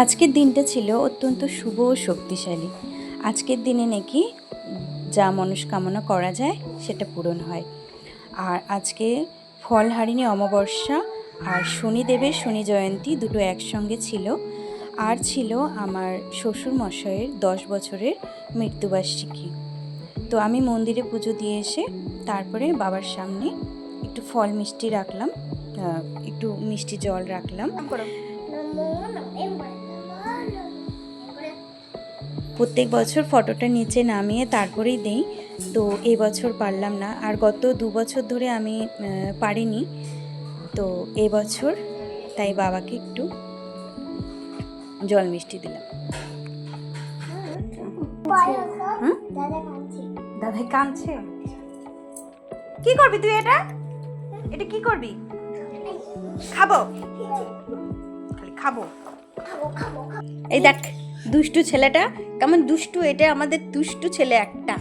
আজকের দিনটা ছিল অত্যন্ত শুভ ও শক্তিশালী। আজকের দিনে নাকি যা মনস্কামনা করা যায় সেটা পূরণ হয়। আর আজকে ফলহারিণী অমাবস্যা আর শনিদেবের শনি জয়ন্তী দুটো একসঙ্গে ছিল। আর ছিল আমার শ্বশুর মশাইয়ের 10 বছরের মৃত্যুবার্ষিকী। তো আমি মন্দিরে পুজো দিয়ে এসে তারপরে বাবার সামনে একটু ফল মিষ্টি রাখলাম, একটু মিষ্টি জল রাখলাম। প্রত্যেক বছর ফটোটা নিচে নামিয়ে তারপরেই দেই, তো এবছর পারলাম না। আর গত 2 বছর ধরে আমি পারিনি, তো এবছর তাই বাবাকে একটু জল মিষ্টি দিলাম। দাদাই কাঁদছে। কি করবি তুই? এটা এটা কি করবি? খাবো, খালি খাবো। এই দেখ দুষ্টু ছেলেটা কেমন দুষ্টু, এটা আমাদের দুষ্টু ছেলে একটা।